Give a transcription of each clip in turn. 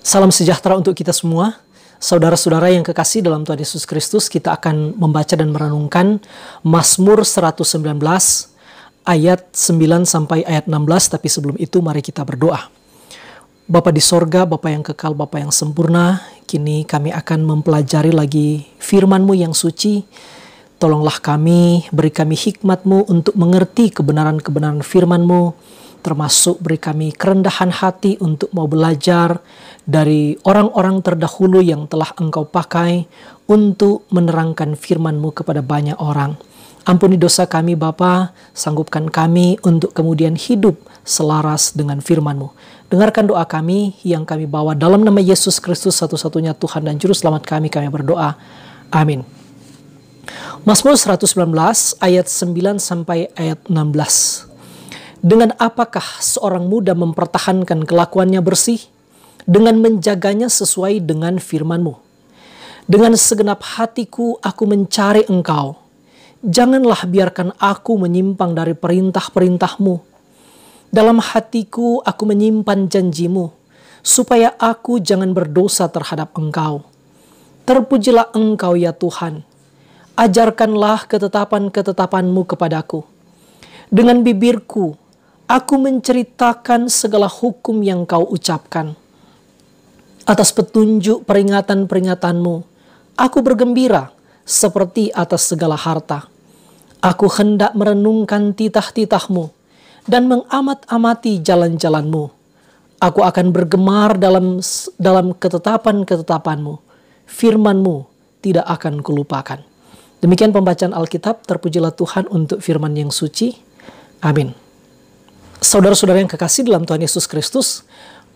Salam sejahtera untuk kita semua. Saudara-saudara yang kekasih dalam Tuhan Yesus Kristus, kita akan membaca dan merenungkan Mazmur 119 ayat 9 sampai ayat 16. Tapi sebelum itu mari kita berdoa. Bapa di sorga, Bapa yang kekal, Bapa yang sempurna, kini kami akan mempelajari lagi firman-Mu yang suci. Tolonglah kami, beri kami hikmat-Mu untuk mengerti kebenaran-kebenaran firman-Mu, termasuk beri kami kerendahan hati untuk mau belajar dari orang-orang terdahulu yang telah Engkau pakai untuk menerangkan firman-Mu kepada banyak orang. Ampuni dosa kami Bapa, sanggupkan kami untuk kemudian hidup selaras dengan firman-Mu. Dengarkan doa kami yang kami bawa dalam nama Yesus Kristus, satu-satunya Tuhan dan Juru Selamat kami berdoa. Amin. Mazmur 119 ayat 9 sampai ayat 16. Dengan apakah seorang muda mempertahankan kelakuannya bersih? Dengan menjaganya sesuai dengan firman-Mu. Dengan segenap hatiku aku mencari Engkau. Janganlah biarkan aku menyimpang dari perintah-perintah-Mu. Dalam hatiku aku menyimpan janji-Mu, supaya aku jangan berdosa terhadap Engkau. Terpujilah Engkau ya Tuhan. Ajarkanlah ketetapan-ketetapan-Mu kepadaku. Dengan bibirku, aku menceritakan segala hukum yang Kau ucapkan. Atas petunjuk peringatan-peringatan-Mu, aku bergembira seperti atas segala harta. Aku hendak merenungkan titah-titah-Mu dan mengamat-amati jalan-jalan-Mu. Aku akan bergemar dalam ketetapan-ketetapan-Mu. Firman-Mu tidak akan kulupakan. Demikian pembacaan Alkitab. Terpujilah Tuhan untuk firman yang suci. Amin. Saudara-saudara yang kekasih dalam Tuhan Yesus Kristus,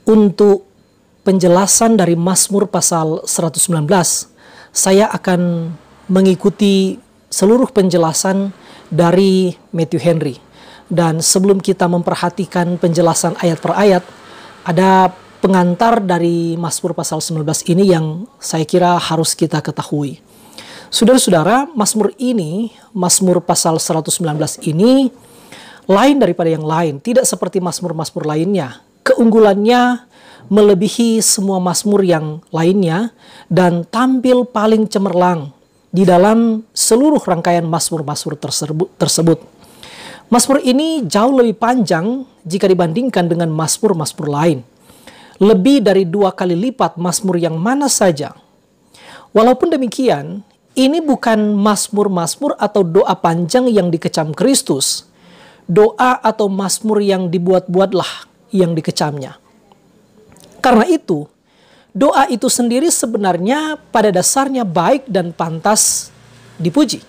untuk penjelasan dari Mazmur pasal 119, saya akan mengikuti seluruh penjelasan dari Matthew Henry. Dan sebelum kita memperhatikan penjelasan ayat per ayat, ada pengantar dari Mazmur pasal 19 ini yang saya kira harus kita ketahui. Saudara-saudara, Mazmur ini, Mazmur pasal 119 ini lain daripada yang lain, tidak seperti Mazmur-Mazmur lainnya. Keunggulannya melebihi semua Mazmur yang lainnya dan tampil paling cemerlang di dalam seluruh rangkaian Mazmur-Mazmur tersebut. Mazmur ini jauh lebih panjang jika dibandingkan dengan Mazmur-Mazmur lain. Lebih dari 2 kali lipat Mazmur yang mana saja. Walaupun demikian, ini bukan Mazmur-Mazmur atau doa panjang yang dikecam Kristus. Doa atau Mazmur yang dibuat-buatlah yang dikecamnya. Karena itu, doa itu sendiri sebenarnya pada dasarnya baik dan pantas dipuji.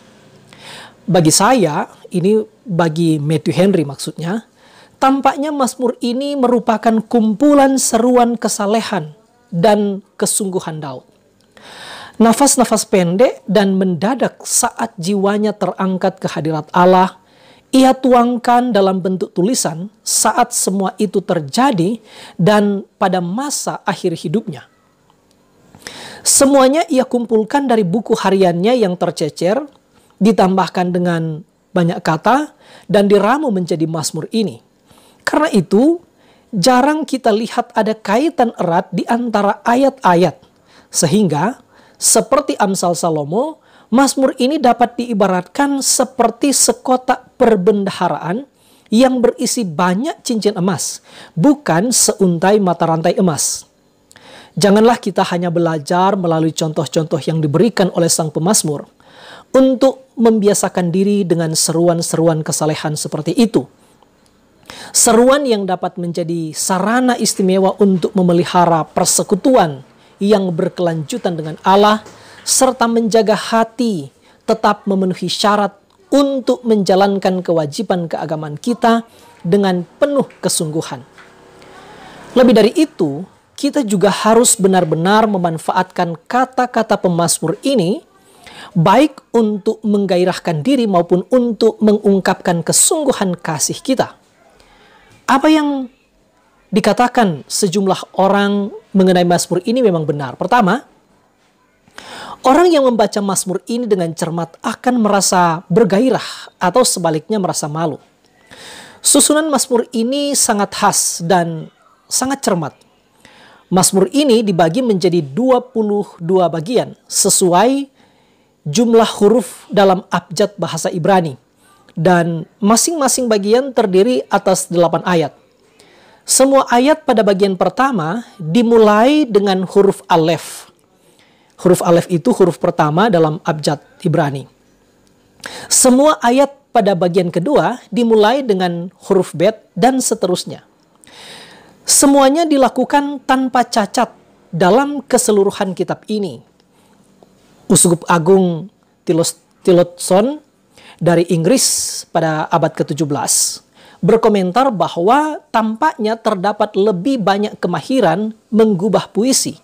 Bagi saya, ini bagi Matthew Henry maksudnya, tampaknya Mazmur ini merupakan kumpulan seruan kesalehan dan kesungguhan Daud. Nafas-nafas pendek dan mendadak saat jiwanya terangkat ke hadirat Allah, ia tuangkan dalam bentuk tulisan saat semua itu terjadi dan pada masa akhir hidupnya. Semuanya ia kumpulkan dari buku hariannya yang tercecer, ditambahkan dengan banyak kata, dan diramu menjadi Mazmur ini. Karena itu, jarang kita lihat ada kaitan erat di antara ayat-ayat. Sehingga, seperti Amsal Salomo, Mazmur ini dapat diibaratkan seperti sekotak perbendaharaan yang berisi banyak cincin emas, bukan seuntai mata rantai emas. Janganlah kita hanya belajar melalui contoh-contoh yang diberikan oleh sang pemazmur untuk membiasakan diri dengan seruan-seruan kesalehan seperti itu. Seruan yang dapat menjadi sarana istimewa untuk memelihara persekutuan yang berkelanjutan dengan Allah, serta menjaga hati tetap memenuhi syarat untuk menjalankan kewajiban keagamaan kita dengan penuh kesungguhan. Lebih dari itu, kita juga harus benar-benar memanfaatkan kata-kata pemazmur ini baik untuk menggairahkan diri maupun untuk mengungkapkan kesungguhan kasih kita. Apa yang dikatakan sejumlah orang mengenai Mazmur ini memang benar. Pertama, orang yang membaca Mazmur ini dengan cermat akan merasa bergairah atau sebaliknya merasa malu. Susunan Mazmur ini sangat khas dan sangat cermat. Mazmur ini dibagi menjadi 22 bagian sesuai jumlah huruf dalam abjad bahasa Ibrani. Dan masing-masing bagian terdiri atas 8 ayat. Semua ayat pada bagian pertama dimulai dengan huruf alef. Huruf alef itu huruf pertama dalam abjad Ibrani. Semua ayat pada bagian kedua dimulai dengan huruf bet dan seterusnya. Semuanya dilakukan tanpa cacat dalam keseluruhan kitab ini. Uskup Agung Tillotson dari Inggris pada abad ke-17 berkomentar bahwa tampaknya terdapat lebih banyak kemahiran menggubah puisi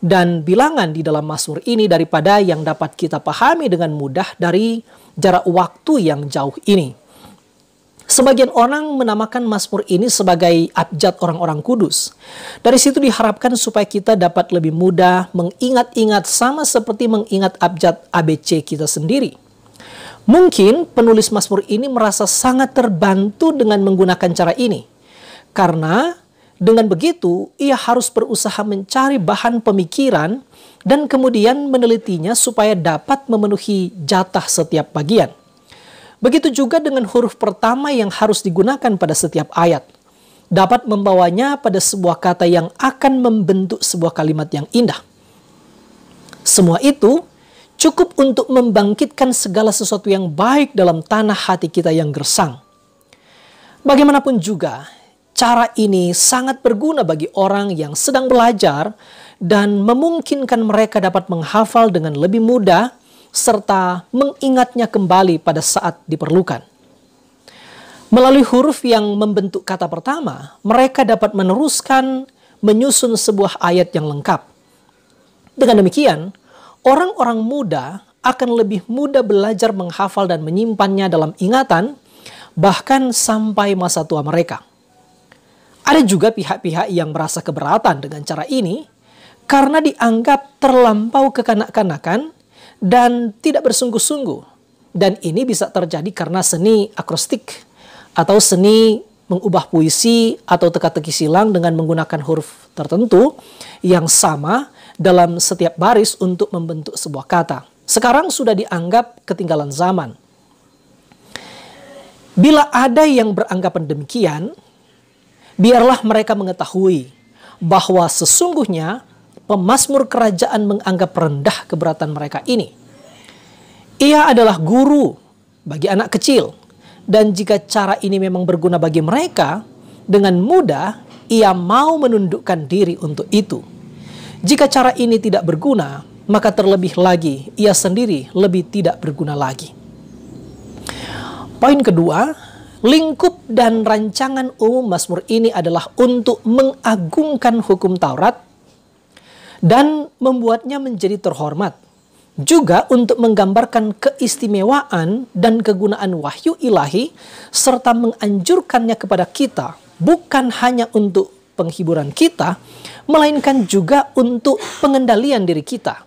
dan bilangan di dalam Mazmur ini daripada yang dapat kita pahami dengan mudah dari jarak waktu yang jauh ini. Sebagian orang menamakan Mazmur ini sebagai abjad orang-orang kudus. Dari situ diharapkan supaya kita dapat lebih mudah mengingat-ingat sama seperti mengingat abjad ABC kita sendiri. Mungkin penulis Mazmur ini merasa sangat terbantu dengan menggunakan cara ini. Karena dengan begitu ia harus berusaha mencari bahan pemikiran dan kemudian menelitinya supaya dapat memenuhi jatah setiap bagian. Begitu juga dengan huruf pertama yang harus digunakan pada setiap ayat. Dapat membawanya pada sebuah kata yang akan membentuk sebuah kalimat yang indah. Semua itu cukup untuk membangkitkan segala sesuatu yang baik dalam tanah hati kita yang gersang. Bagaimanapun juga, cara ini sangat berguna bagi orang yang sedang belajar dan memungkinkan mereka dapat menghafal dengan lebih mudah serta mengingatnya kembali pada saat diperlukan. Melalui huruf yang membentuk kata pertama, mereka dapat meneruskan menyusun sebuah ayat yang lengkap. Dengan demikian, orang-orang muda akan lebih mudah belajar menghafal dan menyimpannya dalam ingatan, bahkan sampai masa tua mereka. Ada juga pihak-pihak yang merasa keberatan dengan cara ini, karena dianggap terlampau kekanak-kanakan dan tidak bersungguh-sungguh. Dan ini bisa terjadi karena seni akrostik atau seni mengubah puisi atau teka-teki silang dengan menggunakan huruf tertentu yang sama dalam setiap baris untuk membentuk sebuah kata. Sekarang sudah dianggap ketinggalan zaman. Bila ada yang beranggapan demikian, biarlah mereka mengetahui bahwa sesungguhnya pemazmur kerajaan menganggap rendah keberatan mereka ini. Ia adalah guru bagi anak kecil. Dan jika cara ini memang berguna bagi mereka, dengan mudah ia mau menundukkan diri untuk itu. Jika cara ini tidak berguna, maka terlebih lagi ia sendiri lebih tidak berguna lagi. Poin kedua, lingkup dan rancangan umum Mazmur ini adalah untuk mengagungkan hukum Taurat dan membuatnya menjadi terhormat. Juga untuk menggambarkan keistimewaan dan kegunaan wahyu ilahi, serta menganjurkannya kepada kita, bukan hanya untuk penghiburan kita, melainkan juga untuk pengendalian diri kita.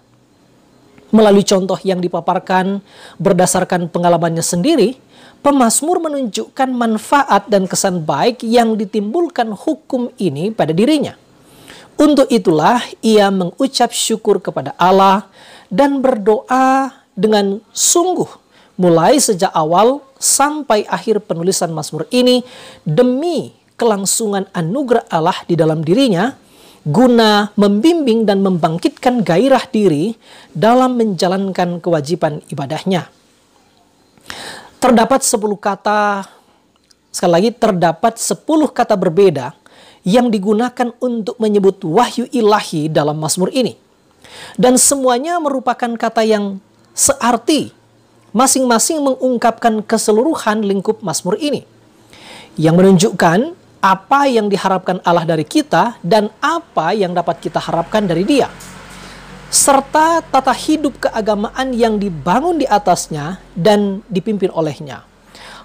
Melalui contoh yang dipaparkan berdasarkan pengalamannya sendiri, pemazmur menunjukkan manfaat dan kesan baik yang ditimbulkan hukum ini pada dirinya. Untuk itulah ia mengucap syukur kepada Allah dan berdoa dengan sungguh mulai sejak awal sampai akhir penulisan Mazmur ini demi kelangsungan anugerah Allah di dalam dirinya, guna membimbing dan membangkitkan gairah diri dalam menjalankan kewajiban ibadahnya. Terdapat 10 kata, sekali lagi terdapat 10 kata berbeda yang digunakan untuk menyebut wahyu ilahi dalam Mazmur ini. Dan semuanya merupakan kata yang searti, masing-masing mengungkapkan keseluruhan lingkup Mazmur ini, yang menunjukkan apa yang diharapkan Allah dari kita dan apa yang dapat kita harapkan dari Dia, serta tata hidup keagamaan yang dibangun di atasnya dan dipimpin olehnya.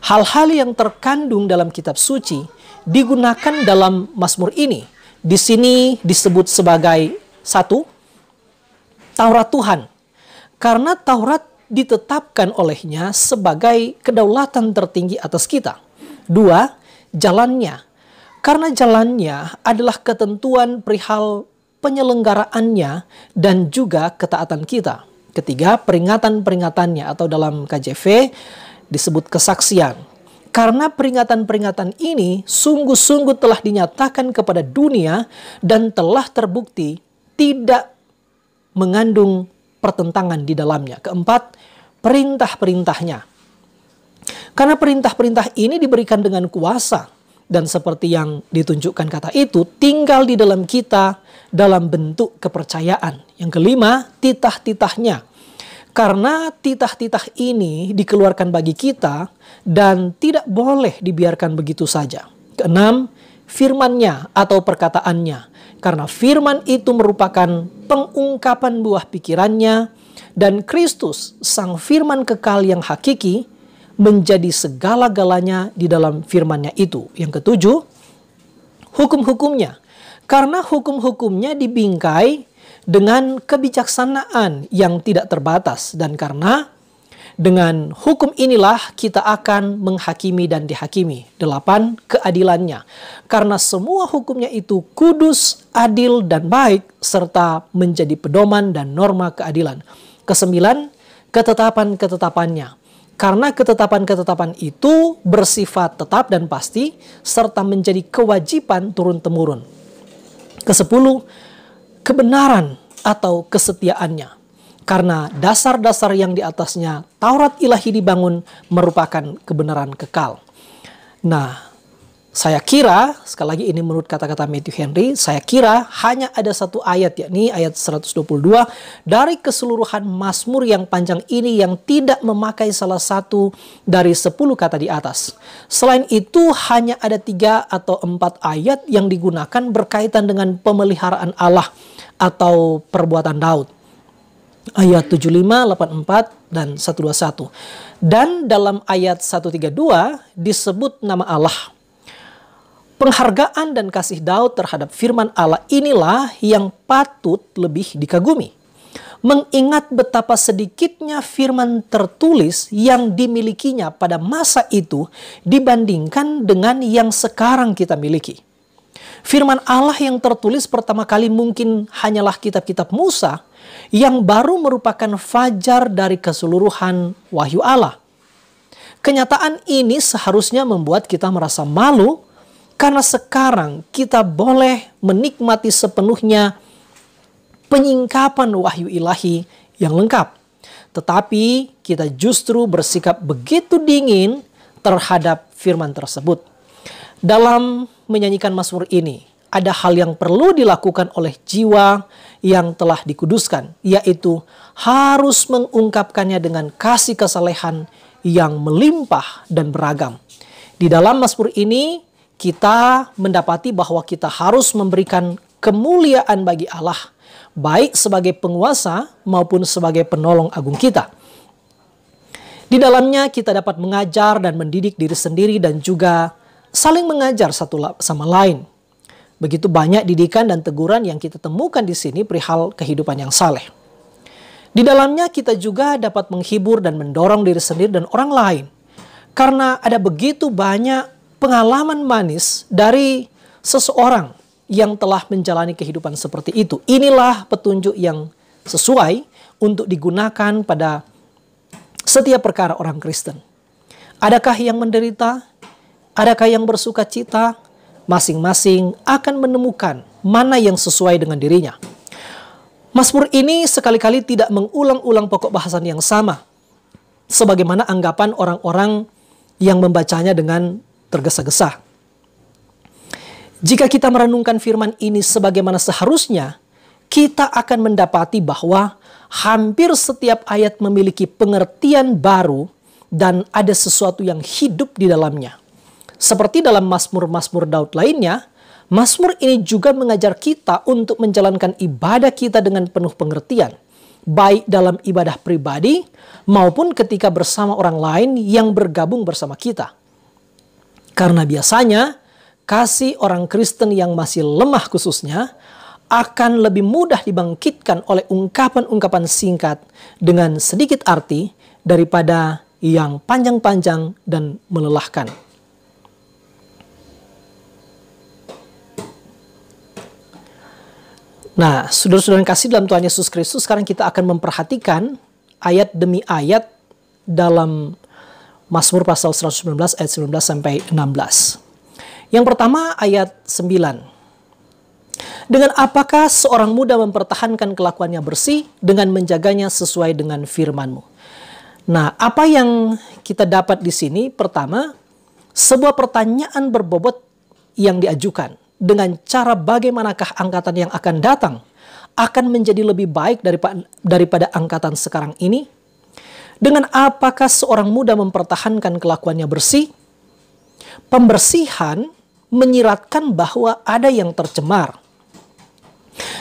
Hal-hal yang terkandung dalam kitab suci digunakan dalam Mazmur ini. Di sini disebut sebagai 1. Taurat Tuhan, karena Taurat ditetapkan olehnya sebagai kedaulatan tertinggi atas kita. 2. Jalannya, karena jalannya adalah ketentuan perihal penyelenggaraannya dan juga ketaatan kita. Ketiga, peringatan-peringatannya atau dalam KJV disebut kesaksian. Karena peringatan-peringatan ini sungguh-sungguh telah dinyatakan kepada dunia dan telah terbukti tidak mengandung pertentangan di dalamnya. Keempat, perintah-perintahnya. Karena perintah-perintah ini diberikan dengan kuasa. Dan seperti yang ditunjukkan kata itu, tinggal di dalam kita dalam bentuk kepercayaan. Yang kelima, titah-titahnya. Karena titah-titah ini dikeluarkan bagi kita dan tidak boleh dibiarkan begitu saja. Keenam, firman-Nya atau perkataannya. Karena firman itu merupakan pengungkapan buah pikirannya dan Kristus, sang firman kekal yang hakiki, menjadi segala-galanya di dalam firman-Nya itu. Yang ketujuh, hukum-hukumnya. Karena hukum-hukumnya dibingkai dengan kebijaksanaan yang tidak terbatas. Dan karena dengan hukum inilah kita akan menghakimi dan dihakimi. 8. Keadilannya. Karena semua hukumnya itu kudus, adil, dan baik, serta menjadi pedoman dan norma keadilan. 9. Ketetapan-ketetapannya. Karena ketetapan-ketetapan itu bersifat tetap dan pasti, serta menjadi kewajiban turun-temurun. 10. Kebenaran atau kesetiaannya. Karena dasar-dasar yang di atasnya Taurat ilahi dibangun merupakan kebenaran kekal. Nah, saya kira, sekali lagi ini menurut kata-kata Matthew Henry, saya kira hanya ada satu ayat, yakni ayat 122 dari keseluruhan Mazmur yang panjang ini yang tidak memakai salah satu dari 10 kata di atas. Selain itu hanya ada 3 atau 4 ayat yang digunakan berkaitan dengan pemeliharaan Allah atau perbuatan Daud. Ayat 75, 84, dan 121. Dan dalam ayat 132 disebut nama Allah. Penghargaan dan kasih Daud terhadap firman Allah inilah yang patut lebih dikagumi. Mengingat betapa sedikitnya firman tertulis yang dimilikinya pada masa itu dibandingkan dengan yang sekarang kita miliki. Firman Allah yang tertulis pertama kali mungkin hanyalah kitab-kitab Musa yang baru merupakan fajar dari keseluruhan wahyu Allah. Kenyataan ini seharusnya membuat kita merasa malu karena sekarang kita boleh menikmati sepenuhnya penyingkapan wahyu ilahi yang lengkap. Tetapi kita justru bersikap begitu dingin terhadap firman tersebut. Dalam menyanyikan Mazmur ini, ada hal yang perlu dilakukan oleh jiwa yang telah dikuduskan, yaitu harus mengungkapkannya dengan kasih kesalehan yang melimpah dan beragam. Di dalam Mazmur ini, kita mendapati bahwa kita harus memberikan kemuliaan bagi Allah, baik sebagai penguasa maupun sebagai penolong agung kita. Di dalamnya kita dapat mengajar dan mendidik diri sendiri dan juga saling mengajar satu sama lain. Begitu banyak didikan dan teguran yang kita temukan di sini perihal kehidupan yang saleh. Di dalamnya kita juga dapat menghibur dan mendorong diri sendiri dan orang lain. Karena ada begitu banyak pengalaman manis dari seseorang yang telah menjalani kehidupan seperti itu. Inilah petunjuk yang sesuai untuk digunakan pada setiap perkara orang Kristen. Adakah yang menderita? Adakah yang bersuka cita? Masing-masing akan menemukan mana yang sesuai dengan dirinya. Mazmur ini sekali-kali tidak mengulang-ulang pokok bahasan yang sama, sebagaimana anggapan orang-orang yang membacanya dengan tergesa-gesa. Jika kita merenungkan firman ini sebagaimana seharusnya, kita akan mendapati bahwa hampir setiap ayat memiliki pengertian baru dan ada sesuatu yang hidup di dalamnya. Seperti dalam Mazmur-Mazmur Daud lainnya, Mazmur ini juga mengajar kita untuk menjalankan ibadah kita dengan penuh pengertian, baik dalam ibadah pribadi maupun ketika bersama orang lain yang bergabung bersama kita. Karena biasanya, kasih orang Kristen yang masih lemah khususnya akan lebih mudah dibangkitkan oleh ungkapan-ungkapan singkat dengan sedikit arti daripada yang panjang-panjang dan melelahkan. Nah, saudara-saudara yang kasih dalam Tuhan Yesus Kristus, sekarang kita akan memperhatikan ayat demi ayat dalam Mazmur pasal 119 ayat 19 sampai 16. Yang pertama ayat 9. Dengan apakah seorang muda mempertahankan kelakuannya bersih dengan menjaganya sesuai dengan firman-Mu? Nah, apa yang kita dapat di sini? Pertama, sebuah pertanyaan berbobot yang diajukan. Dengan cara bagaimanakah angkatan yang akan datang akan menjadi lebih baik daripada angkatan sekarang ini? Dengan apakah seorang muda mempertahankan kelakuannya bersih? Pembersihan menyiratkan bahwa ada yang tercemar.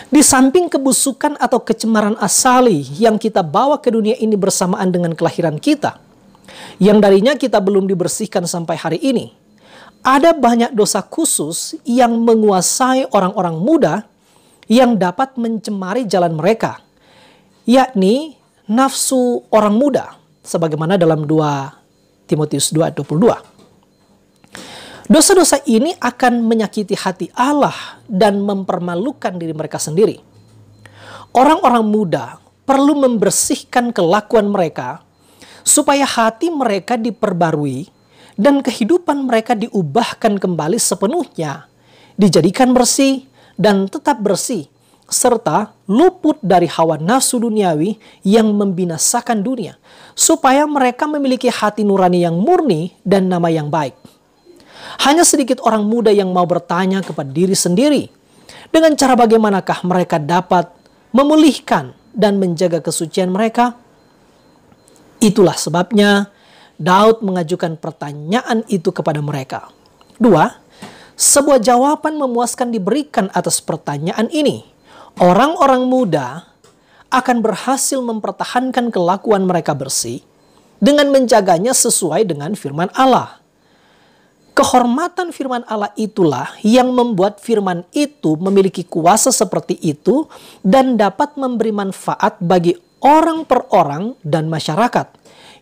Di samping kebusukan atau kecemaran asali yang kita bawa ke dunia ini bersamaan dengan kelahiran kita, yang darinya kita belum dibersihkan sampai hari ini, ada banyak dosa khusus yang menguasai orang-orang muda yang dapat mencemari jalan mereka, yakni nafsu orang muda, sebagaimana dalam 2 Timotius 2:22. Dosa-dosa ini akan menyakiti hati Allah dan mempermalukan diri mereka sendiri. Orang-orang muda perlu membersihkan kelakuan mereka supaya hati mereka diperbarui dan kehidupan mereka diubahkan kembali sepenuhnya, dijadikan bersih dan tetap bersih, serta luput dari hawa nafsu duniawi yang membinasakan dunia, supaya mereka memiliki hati nurani yang murni dan nama yang baik. Hanya sedikit orang muda yang mau bertanya kepada diri sendiri, dengan cara bagaimanakah mereka dapat memulihkan dan menjaga kesucian mereka? Itulah sebabnya Daud mengajukan pertanyaan itu kepada mereka. 2. Sebuah jawaban memuaskan diberikan atas pertanyaan ini. Orang-orang muda akan berhasil mempertahankan kelakuan mereka bersih dengan menjaganya sesuai dengan firman Allah. Kehormatan firman Allah itulah yang membuat firman itu memiliki kuasa seperti itu dan dapat memberi manfaat bagi orang per orang dan masyarakat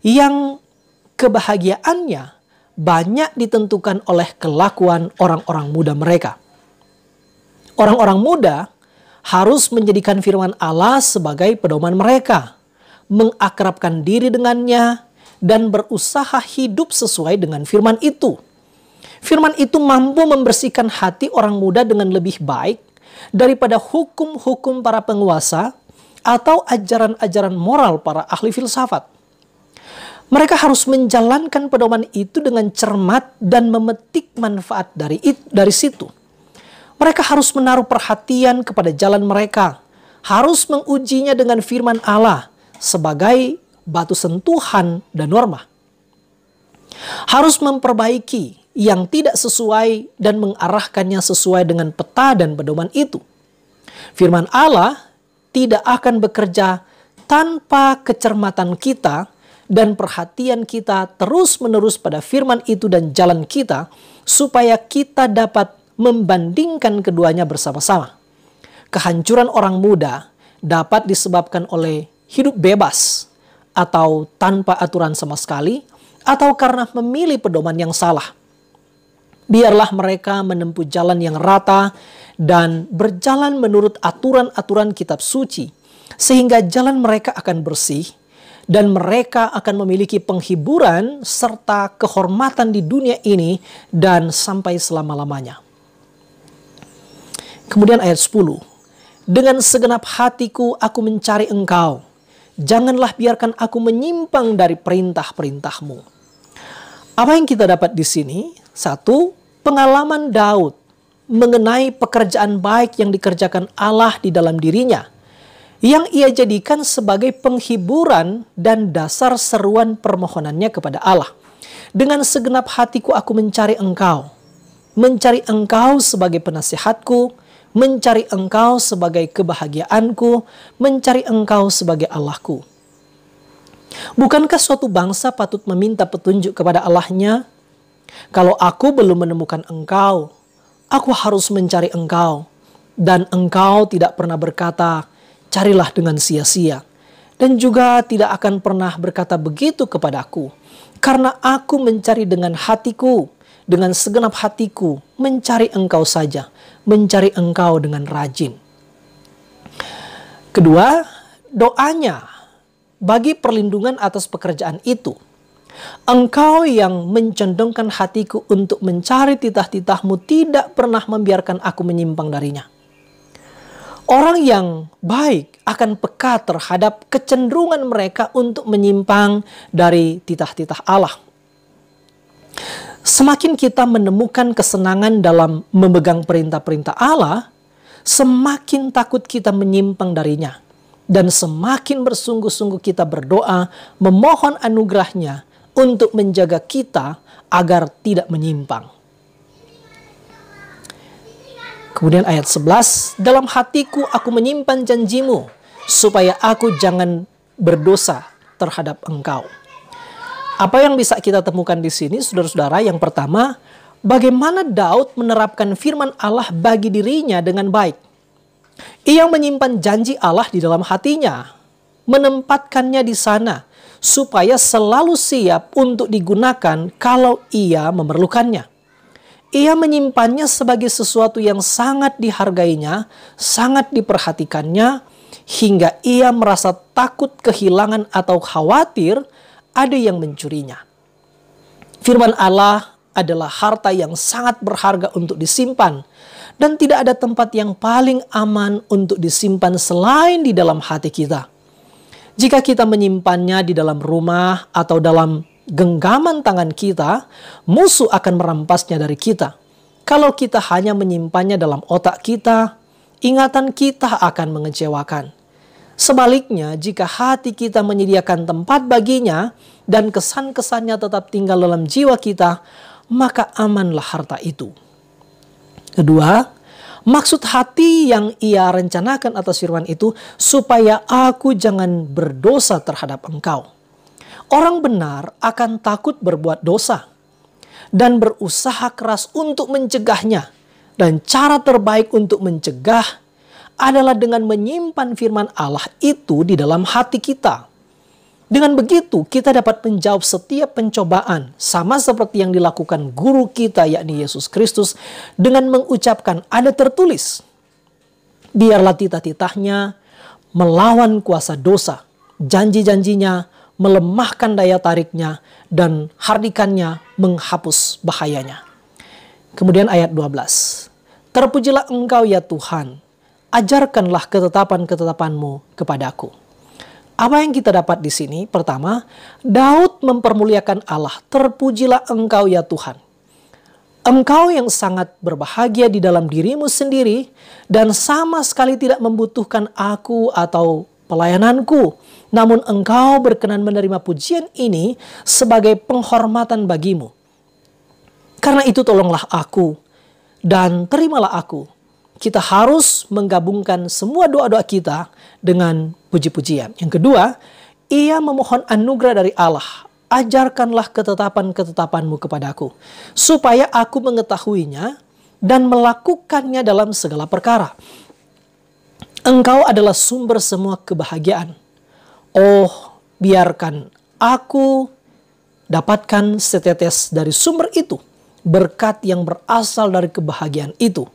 yang kebahagiaannya banyak ditentukan oleh kelakuan orang-orang muda mereka. Orang-orang muda harus menjadikan firman Allah sebagai pedoman mereka, mengakrabkan diri dengannya, dan berusaha hidup sesuai dengan firman itu. Firman itu mampu membersihkan hati orang muda dengan lebih baik daripada hukum-hukum para penguasa atau ajaran-ajaran moral para ahli filsafat. Mereka harus menjalankan pedoman itu dengan cermat dan memetik manfaat dari situ. Mereka harus menaruh perhatian kepada jalan mereka, harus mengujinya dengan firman Allah sebagai batu sentuhan dan norma. Harus memperbaiki yang tidak sesuai dan mengarahkannya sesuai dengan peta dan pedoman itu. Firman Allah tidak akan bekerja tanpa kecermatan kita dan perhatian kita terus-menerus pada firman itu dan jalan kita, supaya kita dapat membandingkan keduanya bersama-sama. Kehancuran orang muda dapat disebabkan oleh hidup bebas, atau tanpa aturan sama sekali, atau karena memilih pedoman yang salah. Biarlah mereka menempuh jalan yang rata dan berjalan menurut aturan-aturan kitab suci, sehingga jalan mereka akan bersih, dan mereka akan memiliki penghiburan serta kehormatan di dunia ini dan sampai selama-lamanya. Kemudian ayat 10. Dengan segenap hatiku aku mencari Engkau. Janganlah biarkan aku menyimpang dari perintah-perintah-Mu. Apa yang kita dapat di sini? 1. Pengalaman Daud mengenai pekerjaan baik yang dikerjakan Allah di dalam dirinya, yang ia jadikan sebagai penghiburan dan dasar seruan permohonannya kepada Allah. Dengan segenap hatiku aku mencari Engkau. Mencari Engkau sebagai penasihatku, mencari Engkau sebagai kebahagiaanku, mencari Engkau sebagai Allahku. Bukankah suatu bangsa patut meminta petunjuk kepada Allahnya? Kalau aku belum menemukan Engkau, aku harus mencari Engkau. Dan Engkau tidak pernah berkata, carilah dengan sia-sia. Dan juga tidak akan pernah berkata begitu kepadaku. Karena aku mencari dengan hatiku, dengan segenap hatiku, mencari Engkau saja. Mencari Engkau dengan rajin. Kedua, doanya bagi perlindungan atas pekerjaan itu. Engkau yang mencondongkan hatiku untuk mencari titah-titahmu tidak pernah membiarkan aku menyimpang darinya. Orang yang baik akan peka terhadap kecenderungan mereka untuk menyimpang dari titah-titah Allah. Semakin kita menemukan kesenangan dalam memegang perintah-perintah Allah, semakin takut kita menyimpang darinya. Dan semakin bersungguh-sungguh kita berdoa memohon anugerahnya untuk menjaga kita agar tidak menyimpang. Kemudian ayat 11, dalam hatiku aku menyimpan janjimu, supaya aku jangan berdosa terhadap engkau. Apa yang bisa kita temukan di sini, saudara-saudara? Yang pertama, bagaimana Daud menerapkan firman Allah bagi dirinya dengan baik. Ia menyimpan janji Allah di dalam hatinya, menempatkannya di sana, supaya selalu siap untuk digunakan kalau ia memerlukannya. Ia menyimpannya sebagai sesuatu yang sangat dihargainya, sangat diperhatikannya, hingga ia merasa takut kehilangan atau khawatir ada yang mencurinya. Firman Allah adalah harta yang sangat berharga untuk disimpan, dan tidak ada tempat yang paling aman untuk disimpan selain di dalam hati kita. Jika kita menyimpannya di dalam rumah atau dalam genggaman tangan kita, musuh akan merampasnya dari kita. Kalau kita hanya menyimpannya dalam otak kita, ingatan kita akan mengecewakan. Sebaliknya, jika hati kita menyediakan tempat baginya dan kesan-kesannya tetap tinggal dalam jiwa kita, maka amanlah harta itu. Kedua, maksud hati yang ia rencanakan atas firman itu, supaya aku jangan berdosa terhadap engkau. Orang benar akan takut berbuat dosa dan berusaha keras untuk mencegahnya. Dan cara terbaik untuk mencegah adalah dengan menyimpan firman Allah itu di dalam hati kita. Dengan begitu, kita dapat menjawab setiap pencobaan, sama seperti yang dilakukan guru kita, yakni Yesus Kristus, dengan mengucapkan, ada tertulis, biarlah titah-titahnya melawan kuasa dosa, janji-janjinya melemahkan daya tariknya, dan hardikannya menghapus bahayanya. Kemudian ayat 12, terpujilah engkau ya Tuhan, ajarkanlah ketetapan-ketetapanmu kepadaku. Apa yang kita dapat di sini? Pertama, Daud mempermuliakan Allah. Terpujilah engkau ya Tuhan. Engkau yang sangat berbahagia di dalam dirimu sendiri dan sama sekali tidak membutuhkan aku atau pelayananku. Namun engkau berkenan menerima pujian ini sebagai penghormatan bagimu. Karena itu tolonglah aku dan terimalah aku. Kita harus menggabungkan semua doa-doa kita dengan puji-pujian. Yang kedua, ia memohon anugerah dari Allah. Ajarkanlah ketetapan-ketetapanmu kepadaku, supaya aku mengetahuinya dan melakukannya dalam segala perkara. Engkau adalah sumber semua kebahagiaan. Oh, biarkan aku dapatkan setetes dari sumber itu, berkat yang berasal dari kebahagiaan itu.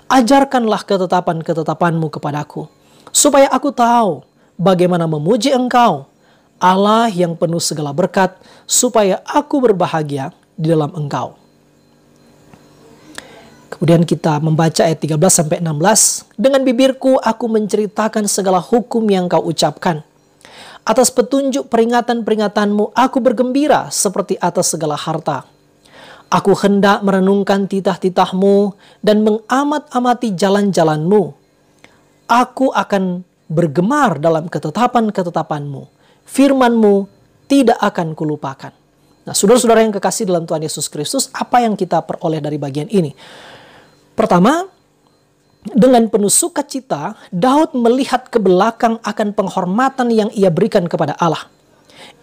Ajarkanlah ketetapan-ketetapanmu kepadaku, supaya aku tahu bagaimana memuji engkau, Allah yang penuh segala berkat, supaya aku berbahagia di dalam engkau. Kemudian kita membaca ayat 13-16. Dengan bibirku aku menceritakan segala hukum yang kau ucapkan. Atas petunjuk peringatan-peringatanmu aku bergembira seperti atas segala harta. Aku hendak merenungkan titah-titahmu dan mengamat-amati jalan-jalanmu. Aku akan bergemar dalam ketetapan-ketetapanmu. Firmanmu tidak akan kulupakan. Nah, saudara-saudara yang kekasih dalam Tuhan Yesus Kristus, apa yang kita peroleh dari bagian ini? Pertama, dengan penuh sukacita, Daud melihat ke belakang akan penghormatan yang ia berikan kepada Allah.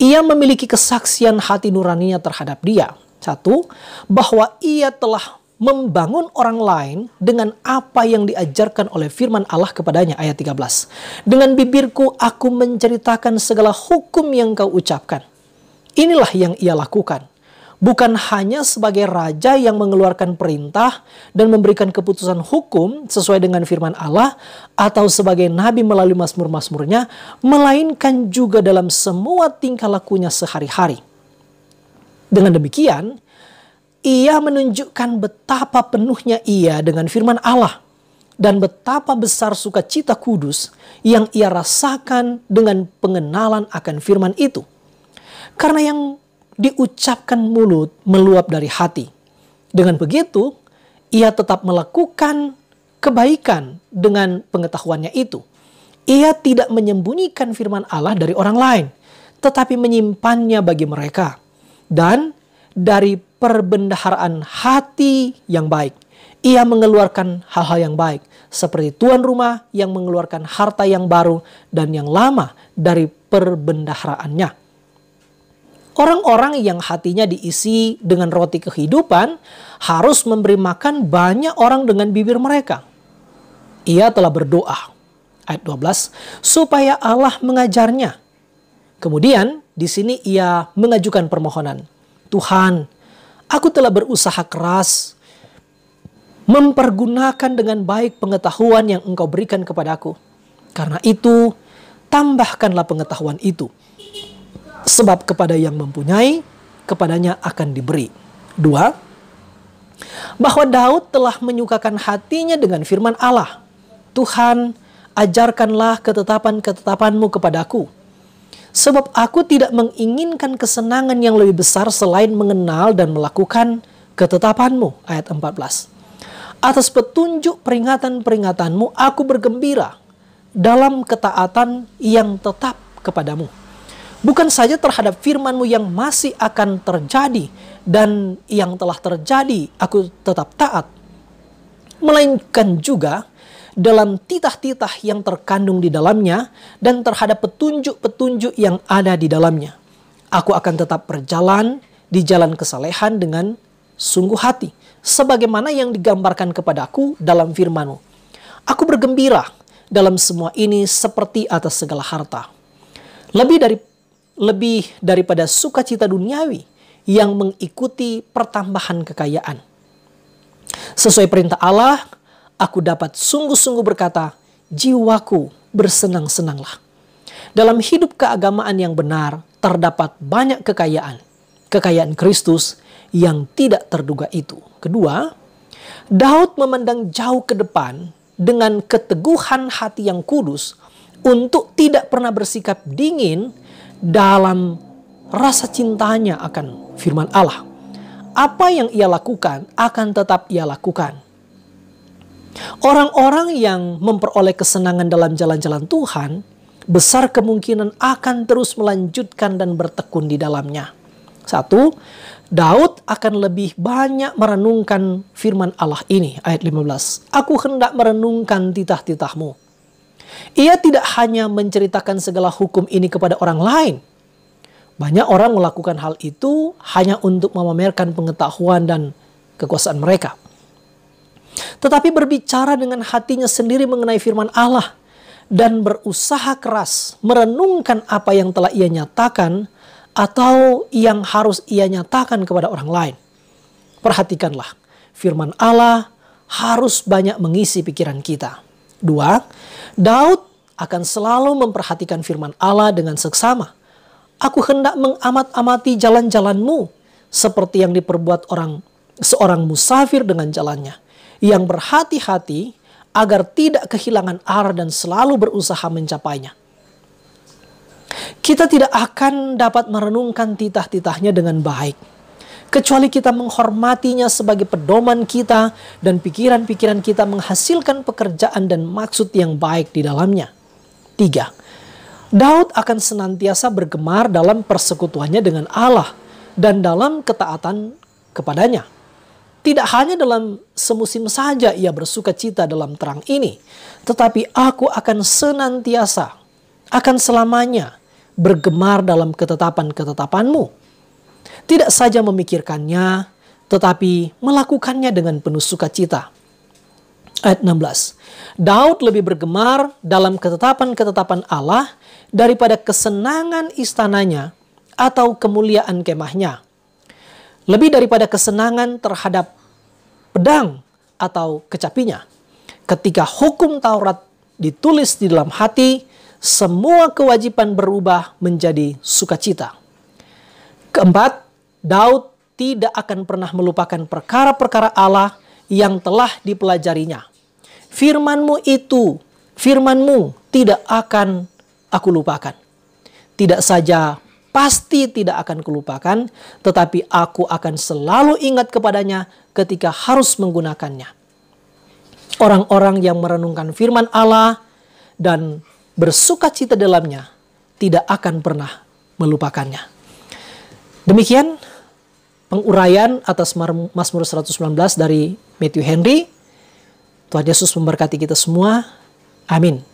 Ia memiliki kesaksian hati nuraninya terhadap dia. Satu, bahwa ia telah membangun orang lain dengan apa yang diajarkan oleh firman Allah kepadanya. Ayat 13. Dengan bibirku aku menceritakan segala hukum yang kau ucapkan. Inilah yang ia lakukan. bukan hanya sebagai raja yang mengeluarkan perintah dan memberikan keputusan hukum sesuai dengan firman Allah, atau sebagai nabi melalui mazmur-mazmurnya, melainkan juga dalam semua tingkah lakunya sehari-hari. Dengan demikian, ia menunjukkan betapa penuhnya ia dengan firman Allah dan betapa besar sukacita kudus yang ia rasakan dengan pengenalan akan firman itu. Karena yang diucapkan mulut meluap dari hati. Dengan begitu, ia tetap melakukan kebaikan dengan pengetahuannya itu. Ia tidak menyembunyikan firman Allah dari orang lain, tetapi menyimpannya bagi mereka. Dan dari perbendaharaan hati yang baik, ia mengeluarkan hal-hal yang baik, seperti tuan rumah yang mengeluarkan harta yang baru dan yang lama dari perbendaharaannya. Orang-orang yang hatinya diisi dengan roti kehidupan harus memberi makan banyak orang dengan bibir mereka. Ia telah berdoa, ayat 12, supaya Allah mengajarnya. Kemudian di sini ia mengajukan permohonan. Tuhan, aku telah berusaha keras mempergunakan dengan baik pengetahuan yang Engkau berikan kepadaku. Karena itu, tambahkanlah pengetahuan itu. Sebab kepada yang mempunyai, kepadanya akan diberi. 2. Bahwa Daud telah menyukakan hatinya dengan firman Allah. Tuhan, ajarkanlah ketetapan-ketetapan-Mu kepadaku. Sebab aku tidak menginginkan kesenangan yang lebih besar selain mengenal dan melakukan ketetapan-Mu. Ayat 14. Atas petunjuk peringatan-peringatan-Mu, aku bergembira dalam ketaatan yang tetap kepadamu. Bukan saja terhadap firman-Mu yang masih akan terjadi dan yang telah terjadi aku tetap taat, melainkan juga dalam titah-titah yang terkandung di dalamnya dan terhadap petunjuk-petunjuk yang ada di dalamnya. Aku akan tetap berjalan di jalan kesalehan dengan sungguh hati, sebagaimana yang digambarkan kepadaku dalam firman-Mu. Aku bergembira dalam semua ini seperti atas segala harta. Lebih daripada sukacita duniawi yang mengikuti pertambahan kekayaan. Sesuai perintah Allah, aku dapat sungguh-sungguh berkata, jiwaku bersenang-senanglah. Dalam hidup keagamaan yang benar, terdapat banyak kekayaan. Kekayaan Kristus yang tidak terduga itu. Kedua, Daud memandang jauh ke depan dengan keteguhan hati yang kudus untuk tidak pernah bersikap dingin dalam rasa cintanya akan firman Allah. Apa yang ia lakukan akan tetap ia lakukan. Orang-orang yang memperoleh kesenangan dalam jalan-jalan Tuhan besar kemungkinan akan terus melanjutkan dan bertekun di dalamnya. 1. Daud akan lebih banyak merenungkan firman Allah ini. Ayat 15. Aku hendak merenungkan titah-titah-Mu. Ia tidak hanya menceritakan segala hukum ini kepada orang lain. Banyak orang melakukan hal itu hanya untuk memamerkan pengetahuan dan kekuasaan mereka. Tetapi berbicara dengan hatinya sendiri mengenai firman Allah dan berusaha keras merenungkan apa yang telah ia nyatakan atau yang harus ia nyatakan kepada orang lain. Perhatikanlah, firman Allah harus banyak mengisi pikiran kita. 2. Daud akan selalu memperhatikan firman Allah dengan seksama. Aku hendak mengamat-amati jalan-jalan-Mu seperti yang diperbuat seorang musafir dengan jalannya, yang berhati-hati agar tidak kehilangan arah dan selalu berusaha mencapainya. Kita tidak akan dapat merenungkan titah-titahnya dengan baik, kecuali kita menghormatinya sebagai pedoman kita dan pikiran-pikiran kita menghasilkan pekerjaan dan maksud yang baik di dalamnya. 3. Daud akan senantiasa bergemar dalam persekutuannya dengan Allah dan dalam ketaatan kepadanya. Tidak hanya dalam semusim saja ia bersuka cita dalam terang ini, tetapi aku akan senantiasa, akan selamanya bergemar dalam ketetapan-ketetapan-Mu. Tidak saja memikirkannya, tetapi melakukannya dengan penuh sukacita. Ayat 16. Daud lebih bergemar dalam ketetapan-ketetapan Allah daripada kesenangan istananya atau kemuliaan kemahnya. lebih daripada kesenangan terhadap pedang atau kecapinya. Ketika hukum Taurat ditulis di dalam hati, semua kewajiban berubah menjadi sukacita. Keempat, Daud tidak akan pernah melupakan perkara-perkara Allah yang telah dipelajarinya. Firman-Mu tidak akan aku lupakan. Tidak saja pasti tidak akan kulupakan, tetapi aku akan selalu ingat kepadanya ketika harus menggunakannya. Orang-orang yang merenungkan firman Allah dan bersukacita dalamnya tidak akan pernah melupakannya. Demikian penguraian atas Mazmur 119 dari Matthew Henry. Tuhan Yesus memberkati kita semua. Amin.